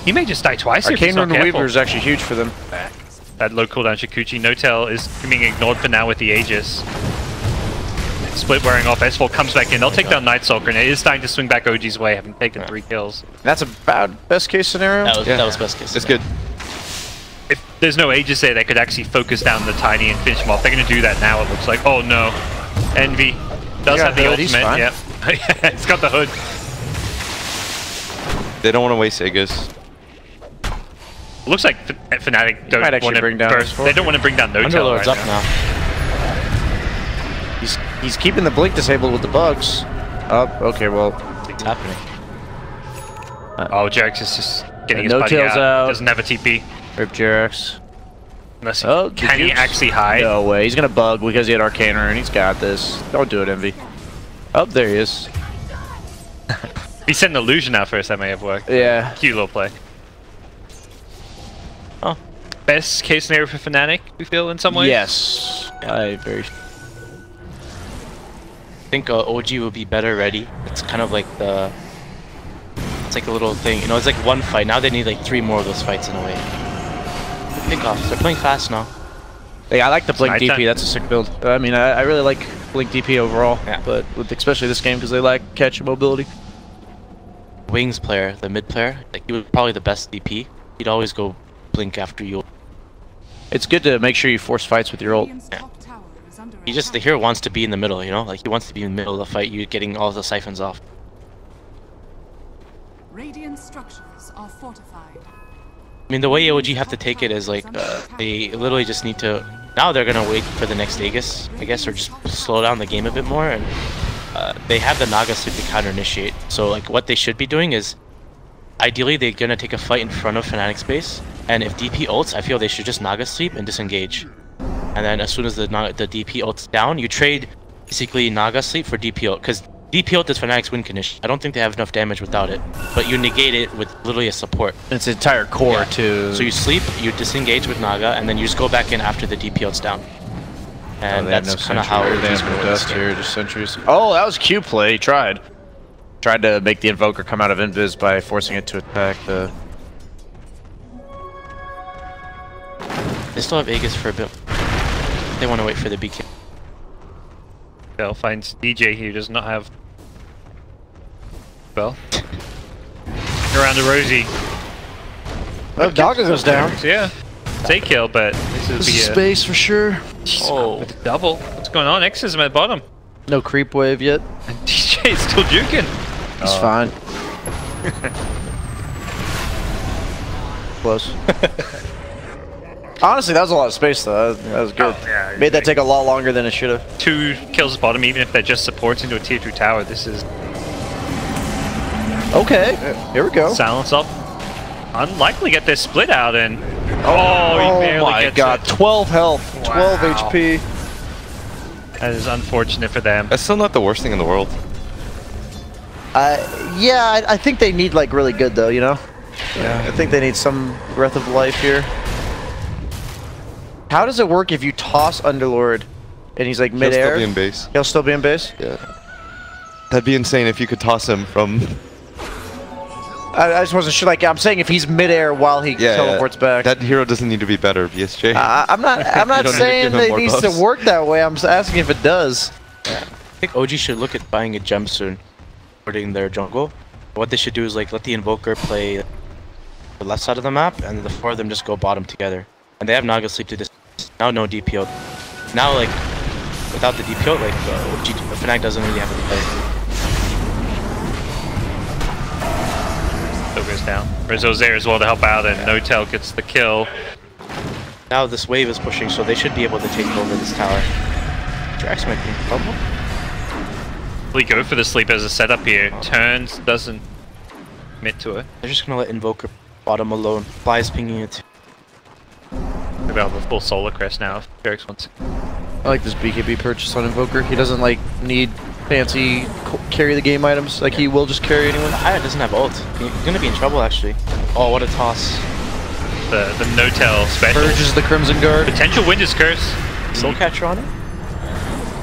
He may just die twice if he's Arcane not Rune careful. Weaver is actually huge for them. That low cooldown Shikuchi. No Tail is being ignored for now with the Aegis. Split wearing off. S4 comes back in. They'll take down Night Stalker, and it is starting to swing back OG's way, having taken 3 kills. That's about best case scenario. That was best case. It's good. If there's no Aegis there, they could actually focus down the Tiny and finish him off. They're going to do that now, it looks like. Oh no. Envy does have the Hood, he's ultimate. fine. Yeah, it's got the Hood. They don't want to waste Aegis. Looks like Fnatic don't might actually want to bring down burst. S4. They don't want to bring down No Tail Underlord's right up now. now. He's keeping the blink disabled with the bugs. Okay, well. What's happening? Oh, Jax is just getting his No buddy Tail's out. Doesn't have a TP. Rip Jerax. Unless he, Oh, can he actually hide? No way. He's gonna bug because he had Arcane Rune. He's got this. Don't do it, Envy. Oh, there he is. He sent an illusion out first, that may have worked. Yeah. Cute little play. Best case scenario for Fnatic, we feel, in some ways? Yes. I think OG will be better ready. It's kind of like the... It's like a little thing, you know, it's like one fight. Now they need like 3 more of those fights in a way. Pickoffs, they're playing fast now. Yeah, I like the Blink Nice DP. time. That's a sick build. I mean, I really like Blink DP overall, Yeah. but with especially this game because they lack catch and mobility. Wings player, the mid player, like he was probably the best DP. He'd always go blink after you. It's good to make sure you force fights with your ult. Radiant's top tower is under He just, the attack. hero wants to be in the middle, you know? Like he wants to be in the middle of the fight, you getting all the siphons off. Radiant structures are fortified. I mean, the way OG have to take it is like, they literally just need to... Now they're gonna wait for the next Aegis, I guess, or just slow down the game a bit more, and they have the Naga sleep to counter-initiate. So like, what they should be doing is, ideally they're gonna take a fight in front of Fnatic's base, and if DP ults, I feel they should just Naga sleep and disengage. And then as soon as the DP ult's down, you trade basically Naga sleep for DP ult, because DP ult is Fnatic's win condition. I don't think they have enough damage without it, but you negate it with literally a support. Its entire core Yeah. to. So you sleep, you disengage with Naga, and then you just go back in after the DP ult's down. And that's kind of how they OG's have gonna no win this dust game. here, just sentries. Oh, that was Q play. He tried to make the Invoker come out of Invis by forcing it to attack the. They still have Aegis for a bit. They want to wait for the BK. Bell finds DJ here, does not have... Bell. Around to Rosie. Oh, Dogga goes down. Yeah. Take kill, but this is the space for sure. Oh, double. What's going on? X is at the bottom. No creep wave yet. And DJ is still juking. He's fine. Close. Honestly, that was a lot of space though. That was good. Oh, yeah, Made that take a lot longer than it should have. 2 kills at bottom, even if they're just supports into a tier 2 tower. This is Okay, here we go. silence up. Unlikely get this split out and... Oh, Oh he barely my gets god, it. 12 health, 12 Wow. HP. That is unfortunate for them. That's still not the worst thing in the world. Yeah, I think they need like really good though, you know? Yeah. I think they need some breath of life here. How does it work if you toss Underlord and he's like He'll still mid-air? be in base. He'll still be in base? Yeah. That'd be insane if you could toss him from... I just wasn't sure. Like I'm saying, if he's mid-air while he teleports back. That hero doesn't need to be better, VSJ. I'm not don't need to saying give him that it more needs buffs. to work that way. I'm just asking if it does. I think OG should look at buying a gem soon, supporting their jungle. What they should do is like let the Invoker play the left side of the map, and the 4 of them just go bottom together. And they have Naga sleep to this. Now no DP ult. Now like without the DP ult, like Fnatic doesn't really have any play. Still goes down. Rizzo's there as well to help out, and Notel gets the kill. Now this wave is pushing, so they should be able to take over this tower. Drax might be in trouble. We go for the sleep as a setup here. Turns, doesn't commit to it. They're just gonna let Invoker bottom alone. Fly's pinging it. Maybe I'll have a full solar crest now if Drax wants. I like this BKB purchase on Invoker. He doesn't like need fancy carry the game items. Like he will just carry anyone. Haya doesn't have ult. He's gonna be in trouble actually. Oh, what a toss. The Notel special. Purges the Crimson Guard. Potential Winter's Curse. Soul Catcher on it?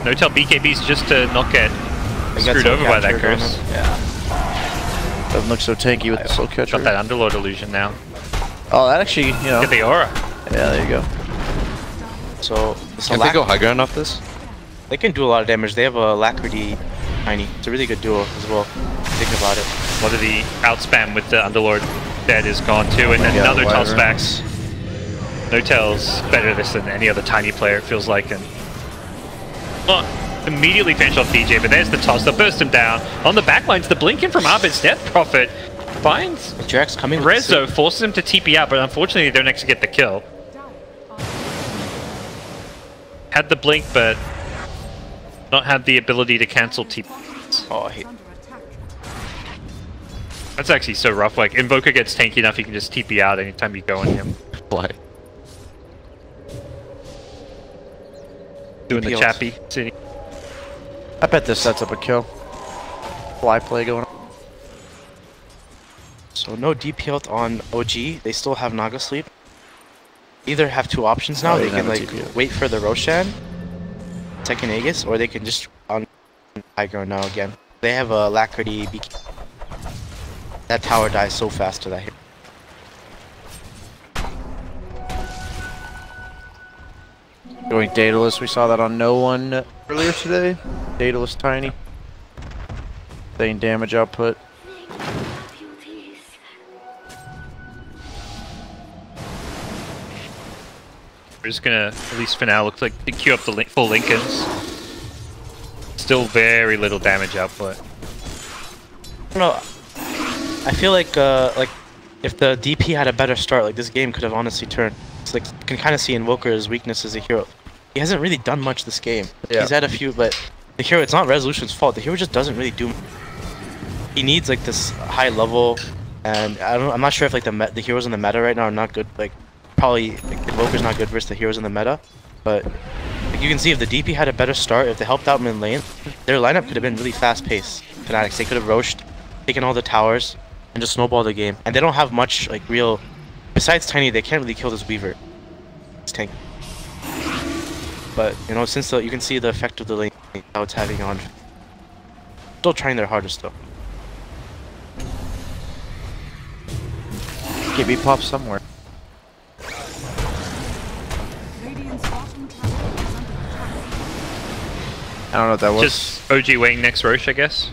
Notel BKBs just to not get I got screwed Soul over by that Catcher going curse. on. Yeah. Doesn't look so tanky with the Soul Catcher. Got that Underlord illusion now. Oh, that actually, you know. Get the aura. Yeah, there you go. So, it's a Can they go high ground off this? They can do a lot of damage. They have a Alacrity Tiny. It's a really good duo as well. Think about it. What of the outspam with the Underlord dead is gone too, and then Yeah, another toss Wyvern. backs. Notel's better at this than any other tiny player, it feels like, and not immediately finish off DJ, but there's the toss. They'll burst him down. On the backlines, the blink in from Arbit's Death Prophet finds Drax coming with Rezo, forces him to TP out, but unfortunately they don't actually get the kill. Had the blink, but not had the ability to cancel TP. Oh, I hate. Under attack. That's actually so rough. Like, Invoker gets tanky enough, you can just TP out anytime you go on him. Fly. Doing the TP chappy. Sitting. I bet this sets up a kill. Fly play going on. So no DP ult on OG. They still have Naga Sleep. either have two options now. Oh, They they can have a like TP. wait for the Roshan, second Aegis, or they can just on high ground now again. They have a Alacrity BK. That tower dies so fast to that hero. Going Daedalus, we saw that on no one earlier today. Daedalus tiny. Same damage output. We're just gonna, at least for now, looks like to queue up the full Lincolns. Still very little damage output. I don't know. I feel like if the DP had a better start, like this game could have honestly turned. It's like you can kind of see Invoker's weakness as a hero. He hasn't really done much this game. Yeah. He's had a few, but the hero, it's not Resolution's fault. The hero just doesn't really do. He needs like this high level, and I'm not sure if like the heroes in the meta right now are not good. Like probably like, Invoker's not good versus the heroes in the meta, but like, you can see if the DP had a better start, if they helped out mid lane, their lineup could have been really fast paced. Fanatics, they could have roached, taken all the towers, and just snowball the game. And they don't have much like real. Besides Tiny, they can't really kill this Weaver. It's tank. But you know, since you can see the effect of the lane, how it's having on. Still trying their hardest though. KB pops somewhere. Radiant's bottom tower is under attack. I don't know what that was. Just OG waiting next Roche, I guess.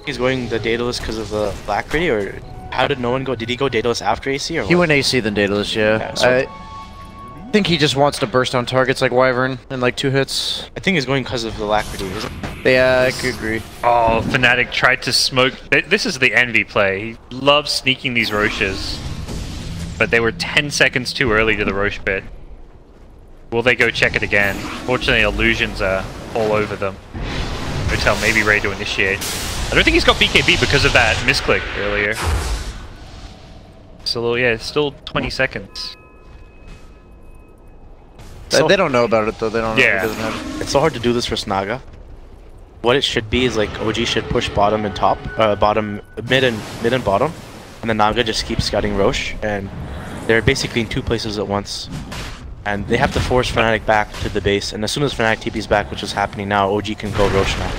He's going the Daedalus because of the Alacrity, or how did no one go? Did he go Daedalus after AC or what? He went AC then Daedalus, yeah. Yeah, so- I think he just wants to burst on targets like Wyvern in like 2 hits. I think he's going because of the Alacrity, isn't it? Yeah, I could agree. Oh, Fnatic tried to smoke. This is the Envy play. He loves sneaking these Roches. But they were 10 seconds too early to the Roche bit. Will they go check it again? Fortunately, illusions are all over them. Hotel may be ready to initiate. I don't think he's got BKB because of that misclick earlier. So, yeah, it's still 20 seconds. They don't know about it though. They don't know. Yeah. He doesn't have it. It's so hard to do this for Snaga. What it should be is like OG should push bottom and top, mid and bottom, and then Naga just keeps scouting Roche, and they're basically in 2 places at once. And they have to force Fnatic back to the base, and as soon as Fnatic TP's back, which is happening now, OG can go Roche now.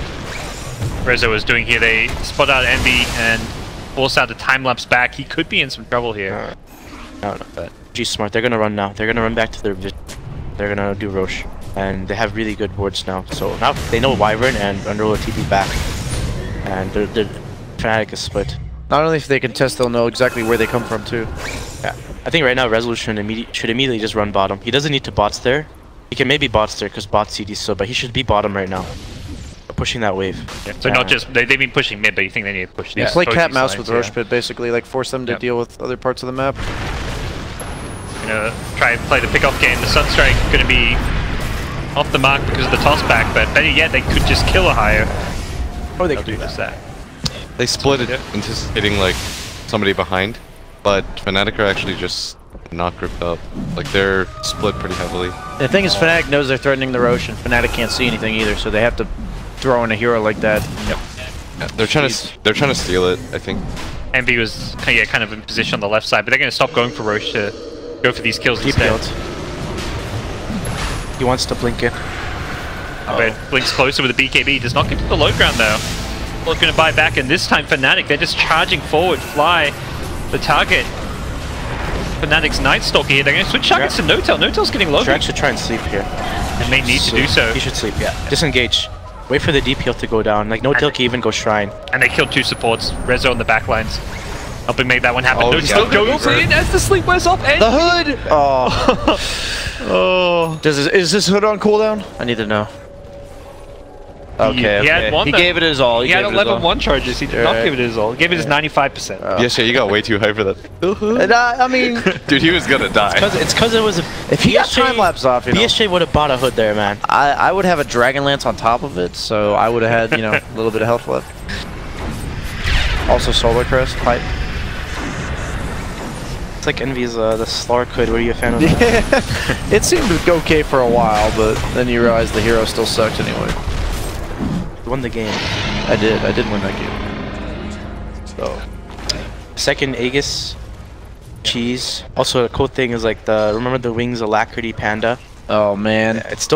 Rezo was doing here, they spot out Envy and force out the time-lapse back. He could be in some trouble here. No, but OG's smart. They're gonna run now. They're gonna run back to their vision. They're gonna do Roche, and they have really good boards now. So now they know Wyvern and Underroll TP back, and their Fnatic is split. Not only if they can test, they'll know exactly where they come from too. Yeah, I think right now Resolution should immediately just run bottom. He doesn't need to bots there. He can maybe bots there because bot CD so, but he should be bottom right now, pushing that wave. Yeah, so not just, they've been pushing mid, but you think they need to push these It's like cat opposing mouse sides, with Roche Pit, basically, like force them to Yep. deal with other parts of the map. Gonna try and play the pick-off game. The Sunstrike gonna be off the mark because of the toss back, but better yet, they could just kill a higher. Or they They'll could do do just that. that. They split it, Yeah. anticipating like somebody behind, but Fnatic are actually just not grouped up. Like they're split pretty heavily. The thing is, Fnatic knows they're threatening the Roche, and Fnatic can't see anything either, so they have to throw in a hero like that. Yep. Yeah, they're trying to steal it, I think. Envy was kind of in position on the left side, but they're gonna stop going for Roche to go for these kills He instead. peeled. He wants to blink in. But Blink's closer with the BKB, does not get to the low ground though. Looking to buy back, and this time Fnatic, they're just charging forward, fly the target. Fnatic's Night Stalker here, they're going to switch targets to Notel. Notel's getting low. Shrek should try and sleep here. And may need to do so. He should sleep, yeah. Disengage. Wait for the DPL to go down. Like, Notel can even go Shrine. And they killed 2 supports, Rezo on the back lines. Helping make that one happen. Oh, No, yeah. still goes in as the sleep wears off. And The hood! Oh. Oh. Is this hood on cooldown? I need to know. Okay, he had one He that- gave it his all. he had gave it his all. 11-1 charges. He did not Right. give it his all. He gave it his 95%. Yes, yeah, you got way too high for that. And, I mean, Dude, he was gonna die. It's because it was a... if he got time lapse off, you know, BSJ would have bought a hood there, man. I would have a Dragon Lance on top of it, so I would have had, you know, a little bit of health left. Also, Solar Crest, hype. It's like Envy's the Slark hood. Were you a fan of that? It seemed okay for a while, but then you realize the hero still sucked anyway. You won the game. I did win that game. So, Second Aegis cheese. Also, the cool thing is like remember the Wings Alacrity Panda? Oh man, It's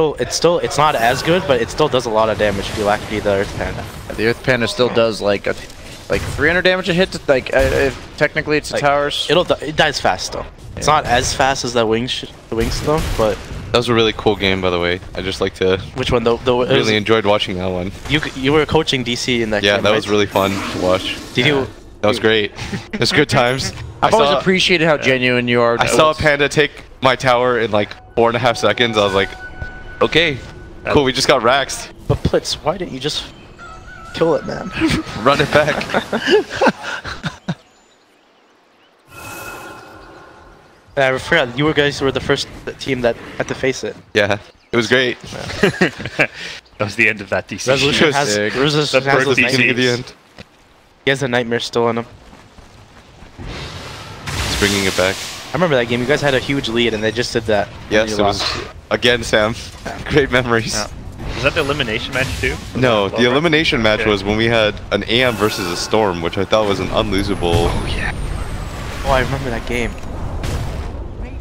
not as good, but it still does a lot of damage if you Alacrity the Earth Panda. the Earth Panda still does like 300 damage a hit. If technically it's the towers. It dies fast though. It's not as fast as the Wings though, but That was a really cool game, by the way. I just like to. which one though? Really enjoyed watching that one. You were coaching DC in that game. Yeah, that right? was really fun to watch. Did you? That was great. It was good times. I've always appreciated how genuine you are. I saw a Panda take my tower in like 4.5 seconds. I was like, okay, cool. We just got raxed. But Plitz, why didn't you just kill it, man? Run it back. I forgot you guys were the first team that had to face it. Yeah, it was great. That was the end of that DC. Resolution was has, sick. Resolution That has broke those DC. Beginning of the nightmares. end. He has a nightmare still in him. It's bringing it back. I remember that game. You guys had a huge lead, and they just did that. Yes, You it was. lost. Again, Sam. Great memories. Yeah. Was that the elimination match too? No, the elimination match Okay. was when we had an AM versus a Storm, which I thought was an unlosable. Oh, I remember that game.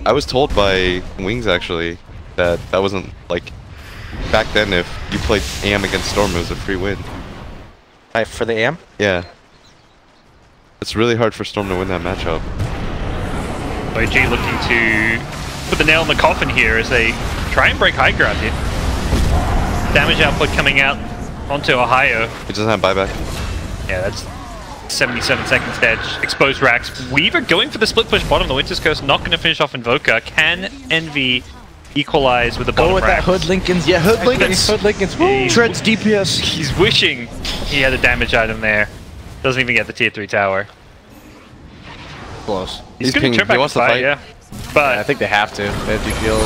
I was told by Wings actually that wasn't like back then. If you played AM against Storm, it was a free win. For the AM? Yeah. It's really hard for Storm to win that matchup. OG looking to put the nail in the coffin here as they try and break high ground here. Damage output coming out onto Ohio. It doesn't have buyback. Yeah, that's 77 seconds dead. Exposed racks. Weaver going for the split push bottom. The Winter's Curse not going to finish off Invoker. Can Envy equalize with the bottom Go with rack? that Hood Lincoln's. Yeah, Hood Lincoln's. Hood Lincoln's. Woo! He's- Treads DPS. He's wishing he had a damage item there. Doesn't even get the tier 3 tower. Close. He's He's going pinging. to turn He back wants to to fight, fight. yeah. But I think they have to. They have to feel.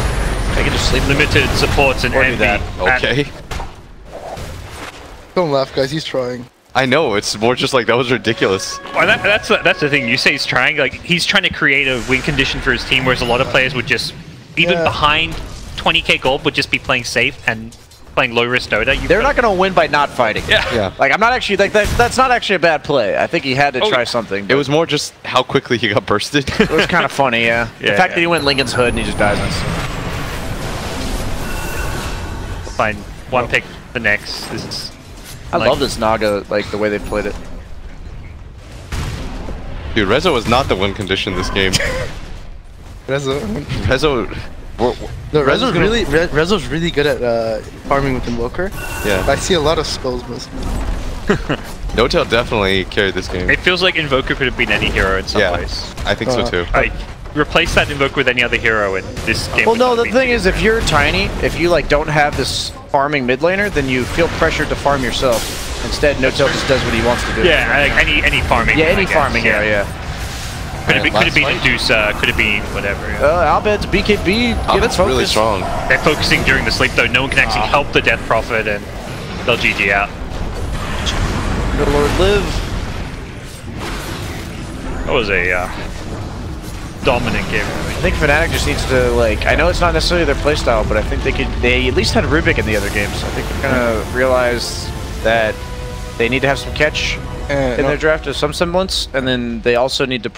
They can just sleep. limited supports and Or do Envy. that. Okay. Don't laugh, guys. He's trying. I know. It's more just like that was ridiculous. Well, that's the thing. You say he's trying. Like he's trying to create a win condition for his team, whereas a lot of players would just, even Yeah. behind 20k gold, would just be playing safe and playing low risk Dota. They're not going to win by not fighting. Yeah. Yeah. Like I'm not actually like that. That's not actually a bad play. I think he had to Oh, try yeah. something. It was more just how quickly he got bursted. It was kind of funny, yeah. The Yeah, fact yeah. that he went Lincoln's Hood and he just dies. Fine. One pick the next. This is. I love this Naga, like the way they played it. Dude, Rezo was not the win condition this game. Rezo. No, Rezo's Rezo's gonna- really Rezo's really good at farming with Invoker. Yeah. I see a lot of spells missing. No-Tail definitely carried this game. It feels like Invoker could have been any hero in some Yeah. ways. I think so too. Like replace that Invoker with any other hero in this game. Well, would no, not the be- thing is, if you're tiny, if you like don't have this farming mid laner, then you feel pressured to farm yourself. Instead, No-Tail just does what he wants to do. Yeah, like any farming. Yeah, I any guess, farming yeah. area. Could have Last been fight? Medusa, could have been whatever. Yeah. Albed's BKB. Oh, get that's focused. really strong. They're focusing during the sleep though. No one can actually help the Death Prophet, and they'll GG out. Good Lord, live. That was a dominant game. I think Fnatic just needs to like. I know it's not necessarily their playstyle, but I think they at least had Rubik in the other games. I think they're gonna realize that they need to have some catch in their draft of some semblance, and then they also need to